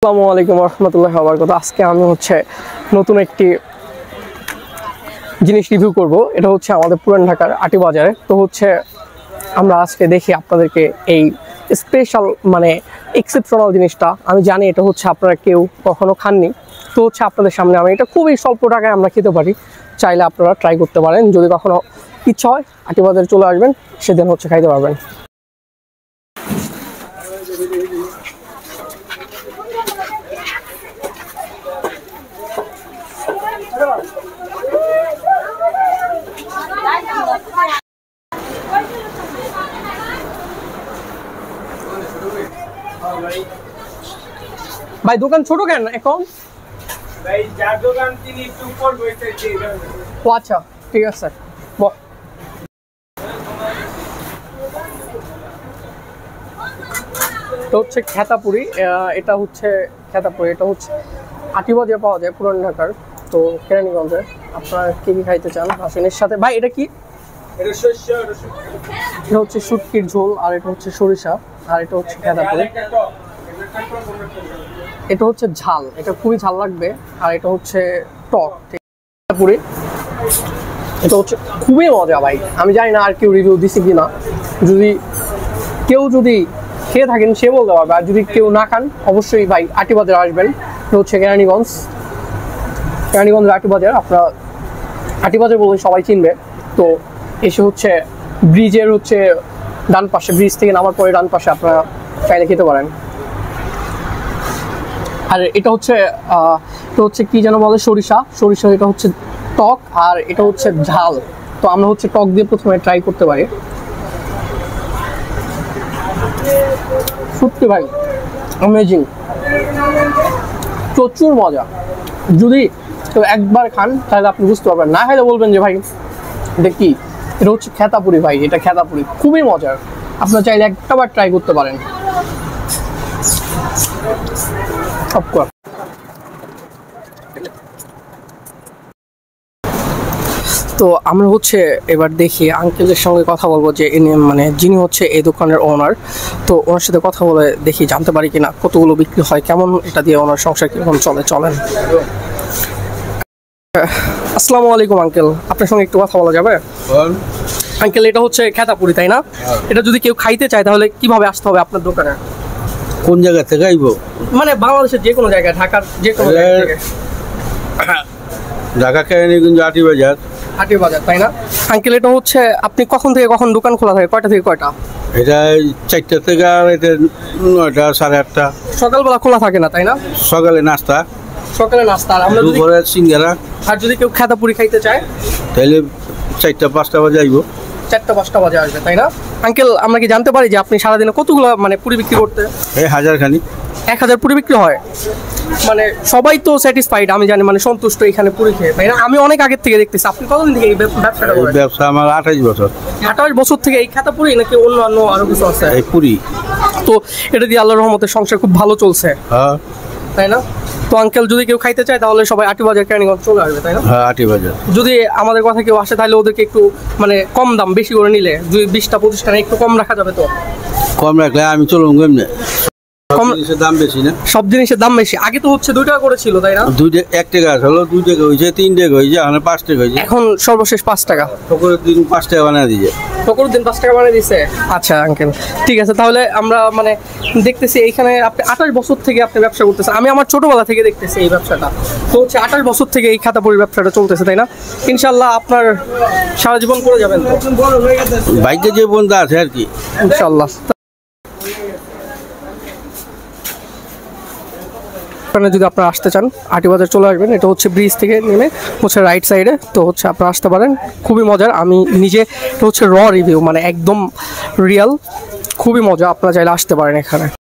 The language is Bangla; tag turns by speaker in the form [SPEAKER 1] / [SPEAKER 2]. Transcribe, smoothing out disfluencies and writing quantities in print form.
[SPEAKER 1] আসসালামু আলাইকুম রহমতুল্লাহি ওয়া বারাকাতুহু। আজকে আমি নতুন একটি জিনিস রিভিউ করব। এটা আমাদের পুরান ঢাকার আটি বাজারে। তো আমরা আজকে দেখি আপনাদেরকে এই স্পেশাল এক্সেপশনাল জিনিসটা। আমি জানি এটা আপনারা কেউ কখনো খাননি। তো আপনাদের সামনে আমি এটা খুবই স্বল্প টাকায় আমরা খেতে পারি। চাইলে আপনারা ট্রাই করতে পারেন। যদি কখনো ইচ্ছা হয় আটি বাজারে চলে আসবেন, সেদিন খাইতে পারবেন। ভাই দোকান ছোট কেন এখন?
[SPEAKER 2] ভাই যার দোকান তিনি একটু উপর বসে দিয়ে।
[SPEAKER 1] ও আচ্ছা, ঠিক আছে। তো খেতাপুরি। এটা খেতাপুরি। এটা আটি বাজারে পাওয়া যায় পুরান ঢাকার। তো কেরানীগঞ্জে। আপনারা কি কি খাইতে চান আসেন এর সাথে। ভাই এটা কি?
[SPEAKER 2] এটা শস্য,
[SPEAKER 1] এটা শুটকির ঝোল, আর এটা সরিষা, আর এটা খেতাপুরি। এটা ঝাল, এটা খুবই ঝাল লাগবে। আর এটা টক। খেতাপুরি এটা খুবই মজা ভাই। আমি জানি না আর কেউ রিভিউ দিছে কিনা। কেউ খেয়ে থাকেন সে বলতে পারবে। আর যদি কেউ না খান, অবশ্যই ভাই আটি বাজারে আসবেন। কেরানীগঞ্জের আটি বাজার। আপনারা আটি বাজার বলে সবাই চিনবে। তো এসে ব্রিজের ডান পাশে, ব্রিজ থেকে নামার পরে ডান পাশে আপনারা চাইলে খেতে পারেন। আর এটা কি যেন বলে, সরিষা। এটা টক, আর এটা ঝাল। তো আমরা টক দিয়ে প্রথমে ট্রাই করতে পারি। সত্যি ভাই অ্যামেজিং, প্রচুর মজা। যদি কেউ একবার খান তাহলে আপনি বুঝতে পারবেন। না খাইলে বলবেন যে ভাই দেখি। এটা খেতাপুরি ভাই। এটা খেতাপুরি খুবই মজার। আপনারা চাইলে একটাবার ট্রাই করতে পারেন। তো আমরা এবার দেখি আঙ্কেলের সঙ্গে কথা বলবো, যে যিনি এই দোকানের ওনার। তো ওনার সাথে কথা বলে দেখি, জানতে পারি কিনা কতগুলো বিক্রি হয়, কেমন এটা দিয়ে ওনার সংসার কিরকম চলেন। আসসালামু আলাইকুম আঙ্কেল, আপনার সঙ্গে একটু কথা বলা যাবে? আঙ্কেল এটা খেতাপুরি, তাই না? এটা যদি কেউ খাইতে চায় তাহলে কিভাবে আসতে হবে আপনার দোকানে?
[SPEAKER 3] কোন জায়গা থেকে আইব?
[SPEAKER 1] বাংলাদেশের যে কোনো জায়গায়, ঢাকার যে কোনো জায়গায়।
[SPEAKER 3] ঢাকা কেরানীগঞ্জ আটি বাজার,
[SPEAKER 1] তাই না? আঙ্কেল এটা আপনি কখন থেকে কখন দোকান খোলা থাকে? কয়টা থেকে কয়টা?
[SPEAKER 3] এটা 4টা থেকে আর এটা 9টা 8:30।
[SPEAKER 1] সকালবেলা খোলা থাকে না, তাই না?
[SPEAKER 3] সকালে নাস্তা,
[SPEAKER 1] আর আমরা
[SPEAKER 3] দুপুরে সিঙ্গারা।
[SPEAKER 1] আর যদি কেউ খেতাপুরি খাইতে চায়
[SPEAKER 3] তাহলে 4টা-5টা বাজে আইব।
[SPEAKER 1] 4টা-5টা বাজে আসবে, তাই না? আঙ্কেল আমরা কি জানতে পারি যে আপনি সারাদিনে কতগুলো পুরি বিক্রি করতে?
[SPEAKER 3] এই 1000
[SPEAKER 1] 1000 পুরি বিক্রি হয়। সবাই তো স্যাটিসফাইড, আমি জানি, সন্তুষ্ট এখানে পুরি খেয়ে, তাই না? আমি অনেক আগের থেকে দেখতেছি। আপনি কতদিন থেকে এই ব্যবসাটা করেন?
[SPEAKER 3] ব্যবসা আমার 28 বছর।
[SPEAKER 1] 28 বছর থেকে এই খেতাপুরি, নাকি অন্য আরো কিছু আছে?
[SPEAKER 3] এই পুরি।
[SPEAKER 1] তো এটা দিয়ে আল্লাহর রহমতে সংসার খুব ভালো চলছে, তাই না? তো আঙ্কেল যদি কেউ খাইতে চায় তাহলে সবাই আটি বাজার কেরানীগঞ্জ চলে আসবে, তাই না?
[SPEAKER 3] হ্যাঁ, আটি বাজার।
[SPEAKER 1] যদি আমাদের কথা কেউ আসে তাহলে ওদেরকে একটু কম দাম, বেশি করে নিলে, যদি 20টা-25 টাকা একটু কম রাখা যাবে। তো
[SPEAKER 3] কম রাখলে আমি চলুন কেমনে? দাম বেশি না,
[SPEAKER 1] সব জিনিসের দাম বেশি। আগে তো 2 টাকা করে ছিল, তাই না?
[SPEAKER 3] 1 টাকা হলো, 2 টাকা হয়েছে, 3 টাকা হয়েছে, এখন 5 টাকা হয়েছে।
[SPEAKER 1] এখন সর্বশেষ 5 টাকা।
[SPEAKER 3] সকলের দিন 5 টাকা বানিয়ে দিয়েছে।
[SPEAKER 1] সকলের দিন 5 টাকা বানিয়ে দিয়েছে। আচ্ছা আঙ্কেল, ঠিক আছে। তাহলে আমরা দেখতেছি এইখানে আপনি 28 বছর থেকে আপনি ব্যবসা করতেছেন। আমি আমার ছোটবেলা থেকে দেখতেছি এই ব্যবসাটা। তো 28 বছর থেকে এই খেতাপুরি ব্যবসাটা চলতেছে, তাই না? ইনশাল্লাহ আপনার সারা জীবন করে যাবেন তো?
[SPEAKER 3] ভাগ্যে যে বন্ধু আছে আর কি,
[SPEAKER 1] ইনশাল্লাহ। যদি আপনারা আসতে চান আটি বাজার চলে আসবেন। এটা ব্রিজ থেকে নেমে রাইট সাইডে। তো আপনারা আসতে পারেন, খুবই মজার। আমি নিজে এটা র রিভিউ, একদম রিয়েল, খুবই মজা। আপনারা চাইলে আসতে পারেন এখানে।